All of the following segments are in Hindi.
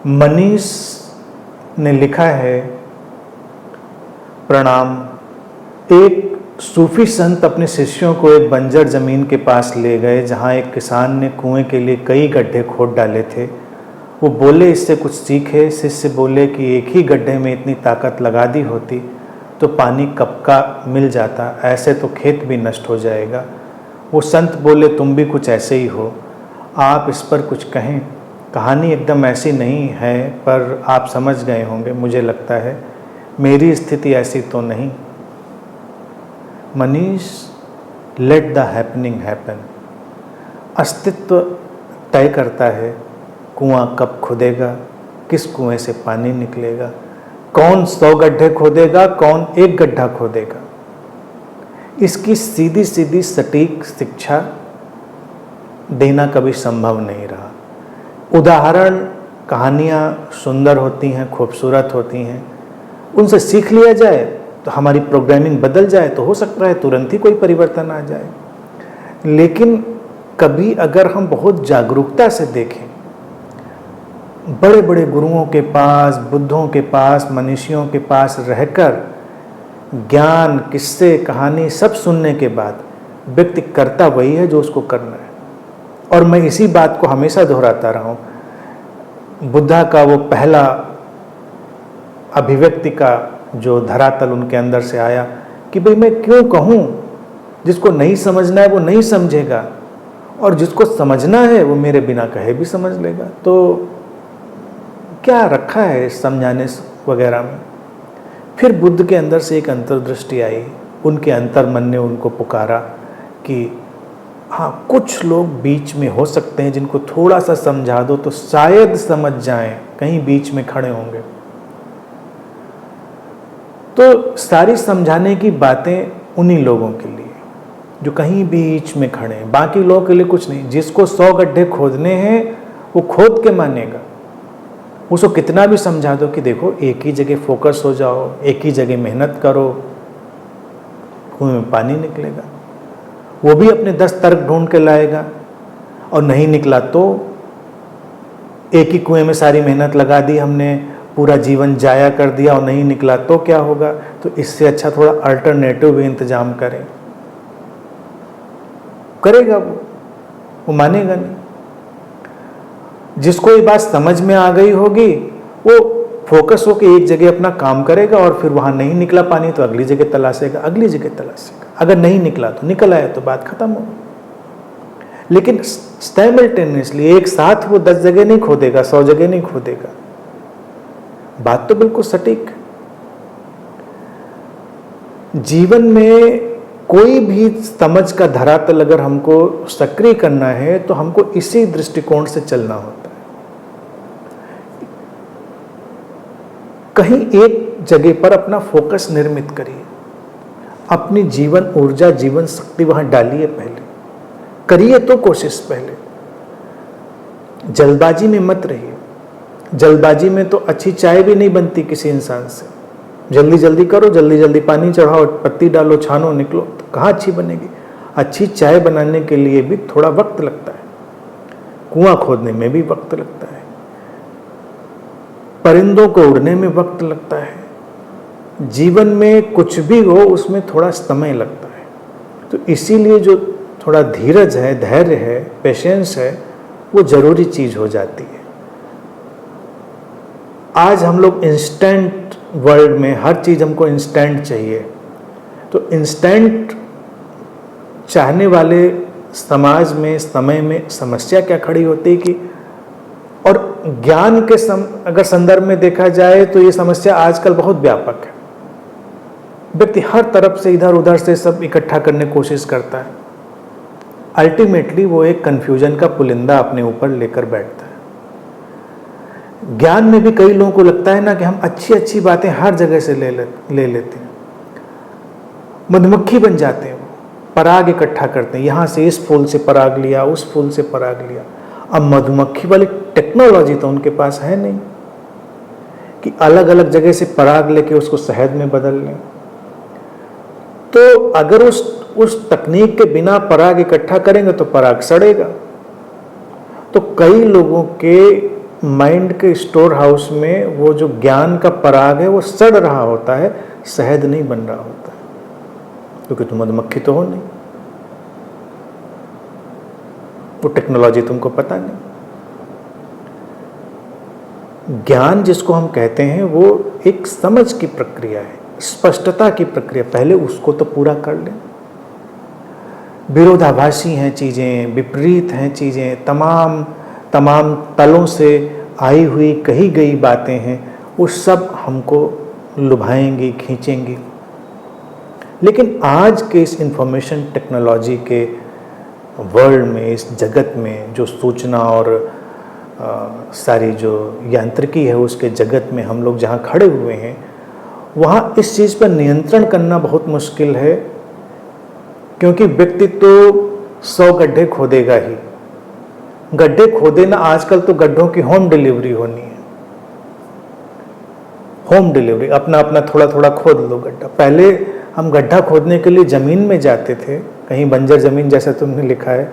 मनीष ने लिखा है, प्रणाम। एक सूफी संत अपने शिष्यों को एक बंजर जमीन के पास ले गए जहाँ एक किसान ने कुएं के लिए कई गड्ढे खोद डाले थे। वो बोले इससे कुछ सीखे। शिष्य बोले कि एक ही गड्ढे में इतनी ताकत लगा दी होती तो पानी कब का मिल जाता, ऐसे तो खेत भी नष्ट हो जाएगा। वो संत बोले तुम भी कुछ ऐसे ही हो, आप इस पर कुछ कहें। कहानी एकदम ऐसी नहीं है पर आप समझ गए होंगे मुझे लगता है, मेरी स्थिति ऐसी तो नहीं। Manish, let the happening happen. अस्तित्व तय करता है कुआं कब खुदेगा, किस कुएं से पानी निकलेगा, कौन 100 गड्ढे खोदेगा, कौन एक गड्ढा खोदेगा। इसकी सीधी सीधी सटीक शिक्षा देना कभी संभव नहीं रहा। उदाहरण, कहानियाँ सुंदर होती हैं, खूबसूरत होती हैं, उनसे सीख लिया जाए तो हमारी प्रोग्रामिंग बदल जाए तो हो सकता है तुरंत ही कोई परिवर्तन आ जाए। लेकिन कभी अगर हम बहुत जागरूकता से देखें, बड़े बड़े गुरुओं के पास, बुद्धों के पास, मनीषियों के पास रहकर ज्ञान, किस्से, कहानी सब सुनने के बाद व्यक्ति करता वही है जो उसको करना है। और मैं इसी बात को हमेशा दोहराता रहा हूँ। बुद्धा का वो पहला अभिव्यक्ति का जो धरातल उनके अंदर से आया कि भाई मैं क्यों कहूँ, जिसको नहीं समझना है वो नहीं समझेगा और जिसको समझना है वो मेरे बिना कहे भी समझ लेगा। तो क्या रखा है इस समझाने वगैरह में। फिर बुद्ध के अंदर से एक अंतर्दृष्टि आई, उनके अंतर्मन ने उनको पुकारा कि हाँ, कुछ लोग बीच में हो सकते हैं जिनको थोड़ा सा समझा दो तो शायद समझ जाएं, कहीं बीच में खड़े होंगे। तो सारी समझाने की बातें उन्हीं लोगों के लिए जो कहीं बीच में खड़े हैं, बाकी लोगों के लिए कुछ नहीं। जिसको 100 गड्ढे खोदने हैं वो खोद के मानेगा। उसको कितना भी समझा दो कि देखो एक ही जगह फोकस हो जाओ, एक ही जगह मेहनत करो, कुएं में पानी निकलेगा। वो भी अपने 10 तर्क ढूंढ के लाएगा और नहीं निकला तो एक ही कुएं में सारी मेहनत लगा दी हमने, पूरा जीवन जाया कर दिया और नहीं निकला तो क्या होगा। तो इससे अच्छा थोड़ा अल्टरनेटिव भी इंतजाम करेगा वो मानेगा नहीं। जिसको ये बात समझ में आ गई होगी वो फोकस होकर एक जगह अपना काम करेगा और फिर वहां नहीं निकला पानी तो अगली जगह तलाशेगा, अगली जगह तलाशेगा। अगर नहीं निकला तो निकल आया तो बात खत्म हो गई। लेकिन साइमल्टेनियसली एक साथ वो 10 जगह नहीं खोदेगा, 100 जगह नहीं खोदेगा। बात तो बिल्कुल सटीक। जीवन में कोई भी समझ का धरातल अगर हमको सक्रिय करना है तो हमको इसी दृष्टिकोण से चलना होता है। कहीं एक जगह पर अपना फोकस निर्मित करिए, अपनी जीवन ऊर्जा, जीवन शक्ति वहां डालिए। पहले करिए तो कोशिश पहले। जल्दबाजी में मत रहिए। जल्दबाजी में तो अच्छी चाय भी नहीं बनती किसी इंसान से। जल्दी जल्दी करो, जल्दी जल्दी पानी चढ़ाओ, पत्ती डालो, छानो, निकलो, तो कहाँ अच्छी बनेगी। अच्छी चाय बनाने के लिए भी थोड़ा वक्त लगता है, कुआं खोदने में भी वक्त लगता है, परिंदों को उड़ने में वक्त लगता है। जीवन में कुछ भी हो उसमें थोड़ा समय लगता है। तो इसीलिए जो थोड़ा धीरज है, धैर्य है, पेशेंस है, वो जरूरी चीज हो जाती है। आज हम लोग इंस्टेंट वर्ल्ड में हर चीज हमको इंस्टेंट चाहिए। तो इंस्टेंट चाहने वाले समाज में, समय में समस्या क्या खड़ी होती है कि, और ज्ञान के अगर संदर्भ में देखा जाए तो ये समस्या आजकल बहुत व्यापक है। व्यक्ति हर तरफ से इधर उधर से सब इकट्ठा करने की कोशिश करता है। अल्टीमेटली वो एक कंफ्यूजन का पुलिंदा अपने ऊपर लेकर बैठता है। ज्ञान में भी कई लोगों को लगता है ना कि हम अच्छी अच्छी बातें हर जगह से ले लेते हैं। मधुमक्खी बन जाते हैं, वो पराग इकट्ठा करते हैं, यहाँ से इस फूल से पराग लिया, उस फूल से पराग लिया। अब मधुमक्खी वाली टेक्नोलॉजी तो उनके पास है नहीं कि अलग अलग जगह से पराग लेके उसको शहद में बदल लें। तो अगर उस तकनीक के बिना पराग इकट्ठा करेंगे तो पराग सड़ेगा। तो कई लोगों के माइंड के स्टोर हाउस में वो जो ज्ञान का पराग है वो सड़ रहा होता है, शहद नहीं बन रहा होता है, क्योंकि तुम मधुमक्खी तो हो नहीं, वो टेक्नोलॉजी तुमको पता नहीं। ज्ञान जिसको हम कहते हैं वो एक समझ की प्रक्रिया है, स्पष्टता की प्रक्रिया, पहले उसको तो पूरा कर लें। विरोधाभासी हैं चीज़ें, विपरीत हैं चीज़ें, तमाम तलों से आई हुई कही गई बातें हैं, वो सब हमको लुभाएंगी, खींचेंगी। लेकिन आज के इस इंफॉर्मेशन टेक्नोलॉजी के वर्ल्ड में, इस जगत में, जो सूचना और सारी जो यांत्रिकी है उसके जगत में हम लोग जहाँ खड़े हुए हैं, वहाँ इस चीज़ पर नियंत्रण करना बहुत मुश्किल है, क्योंकि व्यक्ति तो 100 गड्ढे खोदेगा ही। गड्ढे खोदे ना, आजकल तो गड्ढों की होम डिलीवरी होनी है, होम डिलीवरी, अपना अपना थोड़ा थोड़ा खोद लो गड्ढा। पहले हम गड्ढा खोदने के लिए ज़मीन में जाते थे, कहीं बंजर ज़मीन जैसा तुमने लिखा है,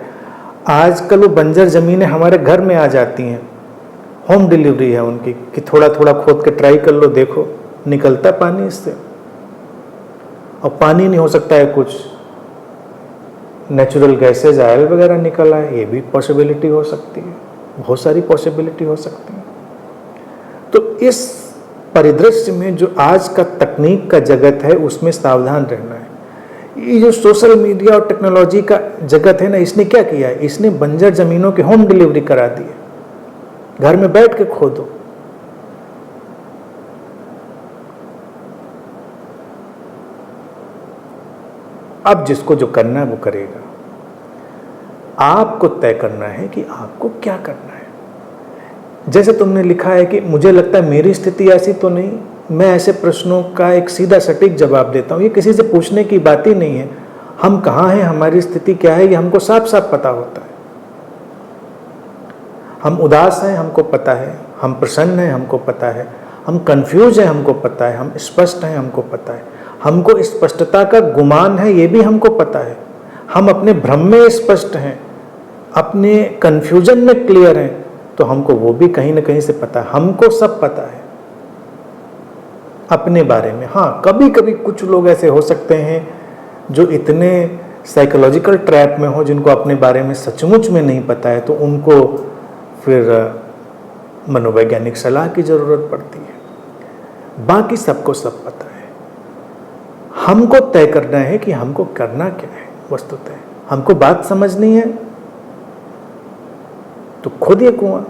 आजकल वो बंजर ज़मीनें हमारे घर में आ जाती हैं, होम डिलीवरी है उनकी, कि थोड़ा थोड़ा खोद के ट्राई कर लो, देखो निकलता पानी इससे। और पानी नहीं हो सकता है, कुछ नेचुरल गैसेज, ऑयल वगैरह निकल आए, ये भी पॉसिबिलिटी हो सकती है, बहुत सारी पॉसिबिलिटी हो सकती है। तो इस परिदृश्य में जो आज का तकनीक का जगत है उसमें सावधान रहना है। ये जो सोशल मीडिया और टेक्नोलॉजी का जगत है ना, इसने क्या किया है, इसने बंजर जमीनों की होम डिलीवरी करा दी है, घर में बैठ के खोदो। अब जिसको जो करना है वो करेगा, आपको तय करना है कि आपको क्या करना है। जैसे तुमने लिखा है कि मुझे लगता है मेरी स्थिति ऐसी तो नहीं, मैं ऐसे प्रश्नों का एक सीधा सटीक जवाब देता हूँ, ये किसी से पूछने की बात ही नहीं है। हम कहाँ हैं, हमारी स्थिति क्या है, ये हमको साफ साफ पता होता है। हम उदास हैं, हमको पता है, हम प्रसन्न हैं, हमको पता है, हम कंफ्यूज हैं, हमको पता है, हम स्पष्ट हैं, हमको पता है, हमको स्पष्टता का गुमान है, ये भी हमको पता है, हम अपने भ्रम में स्पष्ट हैं, अपने कंफ्यूजन में क्लियर हैं, तो हमको वो भी कहीं ना कहीं से पता है, हमको सब पता है अपने बारे में। हाँ, कभी कभी कुछ लोग ऐसे हो सकते हैं जो इतने साइकोलॉजिकल ट्रैप में हो, जिनको अपने बारे में सचमुच में नहीं पता है, तो उनको फिर मनोवैज्ञानिक सलाह की ज़रूरत पड़ती है। बाकी सबको सब पता है, हमको तय करना है कि हमको करना क्या है। वस्तुतः हमको बात समझनी है तो खोदिए कुआं।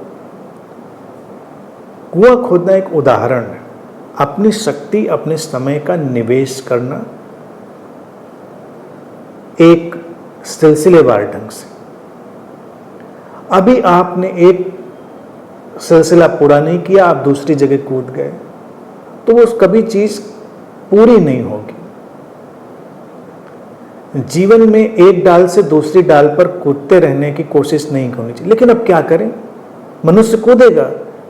कुआं खोदना एक उदाहरण है, अपनी शक्ति, अपने समय का निवेश करना एक सिलसिलेवार ढंग से। अभी आपने एक सिलसिला पूरा नहीं किया, आप दूसरी जगह कूद गए, तो वो कभी चीज पूरी नहीं होगी। जीवन में एक डाल से दूसरी डाल पर कूदते रहने की कोशिश नहीं करनी चाहिए। लेकिन अब क्या करें, मनुष्य कूदेगा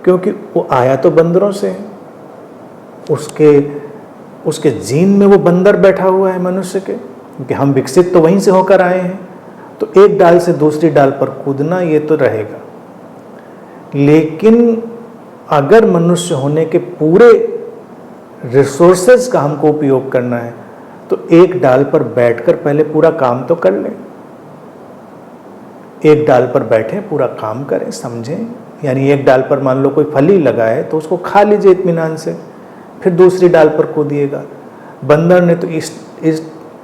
क्योंकि वो आया तो बंदरों से है, उसके जीन में वो बंदर बैठा हुआ है मनुष्य के, क्योंकि हम विकसित तो वहीं से होकर आए हैं। तो एक डाल से दूसरी डाल पर कूदना ये तो रहेगा। लेकिन अगर मनुष्य होने के पूरे रिसोर्सेज का हमको उपयोग करना है तो एक डाल पर बैठकर पहले पूरा काम तो कर लें। एक डाल पर बैठे पूरा काम करें, समझें। यानी एक डाल पर मान लो कोई फल ही लगा है तो उसको खा लीजिए इत्मीनान से, फिर दूसरी डाल पर कूदिएगा। बंदर ने तो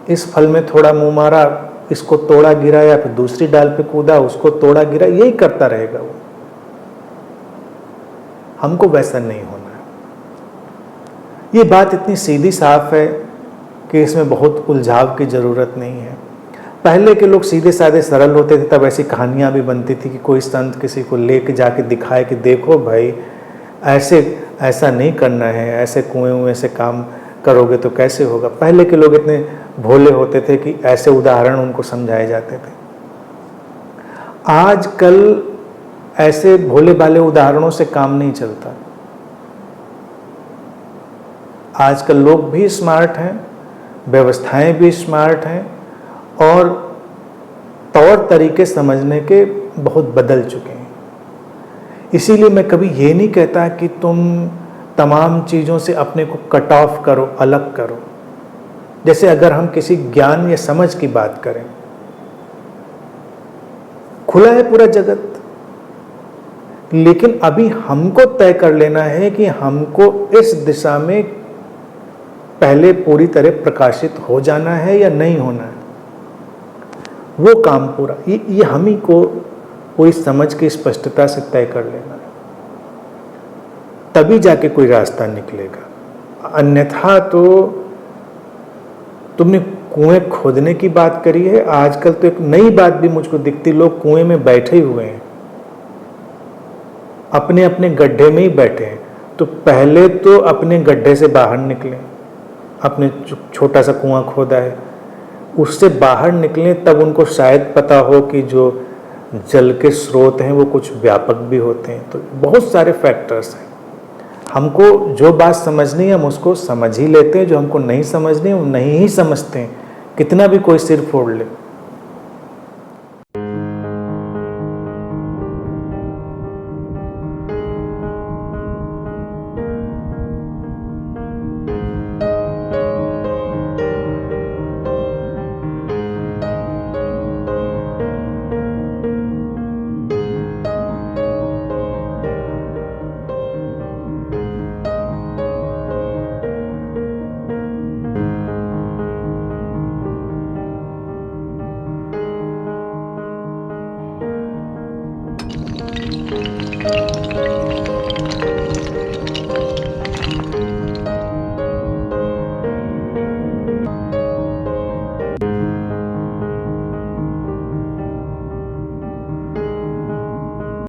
इस फल में थोड़ा मुंह मारा, इसको तोड़ा गिराया, फिर दूसरी डाल पे कूदा, उसको तोड़ा गिरा, यही करता रहेगा वो। हमको वैसा नहीं होना है। ये बात इतनी सीधी साफ है कि इसमें बहुत उलझाव की ज़रूरत नहीं है। पहले के लोग सीधे साधे सरल होते थे, तब ऐसी कहानियाँ भी बनती थी कि कोई संत किसी को लेके जाके दिखाए कि देखो भाई ऐसा नहीं करना है, ऐसे कुएं से काम करोगे तो कैसे होगा। पहले के लोग इतने भोले होते थे कि ऐसे उदाहरण उनको समझाए जाते थे। आजकल ऐसे भोले भाले उदाहरणों से काम नहीं चलता। आजकल लोग भी स्मार्ट हैं, व्यवस्थाएं भी स्मार्ट हैं, और तौर तरीके समझने के बहुत बदल चुके हैं। इसीलिए मैं कभी ये नहीं कहता कि तुम तमाम चीज़ों से अपने को कट ऑफ करो, अलग करो। जैसे अगर हम किसी ज्ञान या समझ की बात करें, खुला है पूरा जगत, लेकिन अभी हमको तय कर लेना है कि हमको इस दिशा में पहले पूरी तरह प्रकाशित हो जाना है या नहीं होना है। वो काम पूरा ये हम ही को पूरी समझ की स्पष्टता से तय कर लेना है, तभी जाके कोई रास्ता निकलेगा। अन्यथा तो तुमने कुएं खोदने की बात करी है, आजकल तो एक नई बात भी मुझको दिखती, लोग कुएं में बैठे हुए हैं, अपने अपने गड्ढे में ही बैठे हैं। तो पहले तो अपने गड्ढे से बाहर निकलें, अपने छोटा सा कुआं खोदा है उससे बाहर निकलें, तब उनको शायद पता हो कि जो जल के स्रोत हैं वो कुछ व्यापक भी होते हैं। तो बहुत सारे फैक्टर्स हैं, हमको जो बात समझनी है हम उसको समझ ही लेते हैं, जो हमको नहीं समझनी है वो नहीं ही समझते हैं, कितना भी कोई सिर फोड़ ले।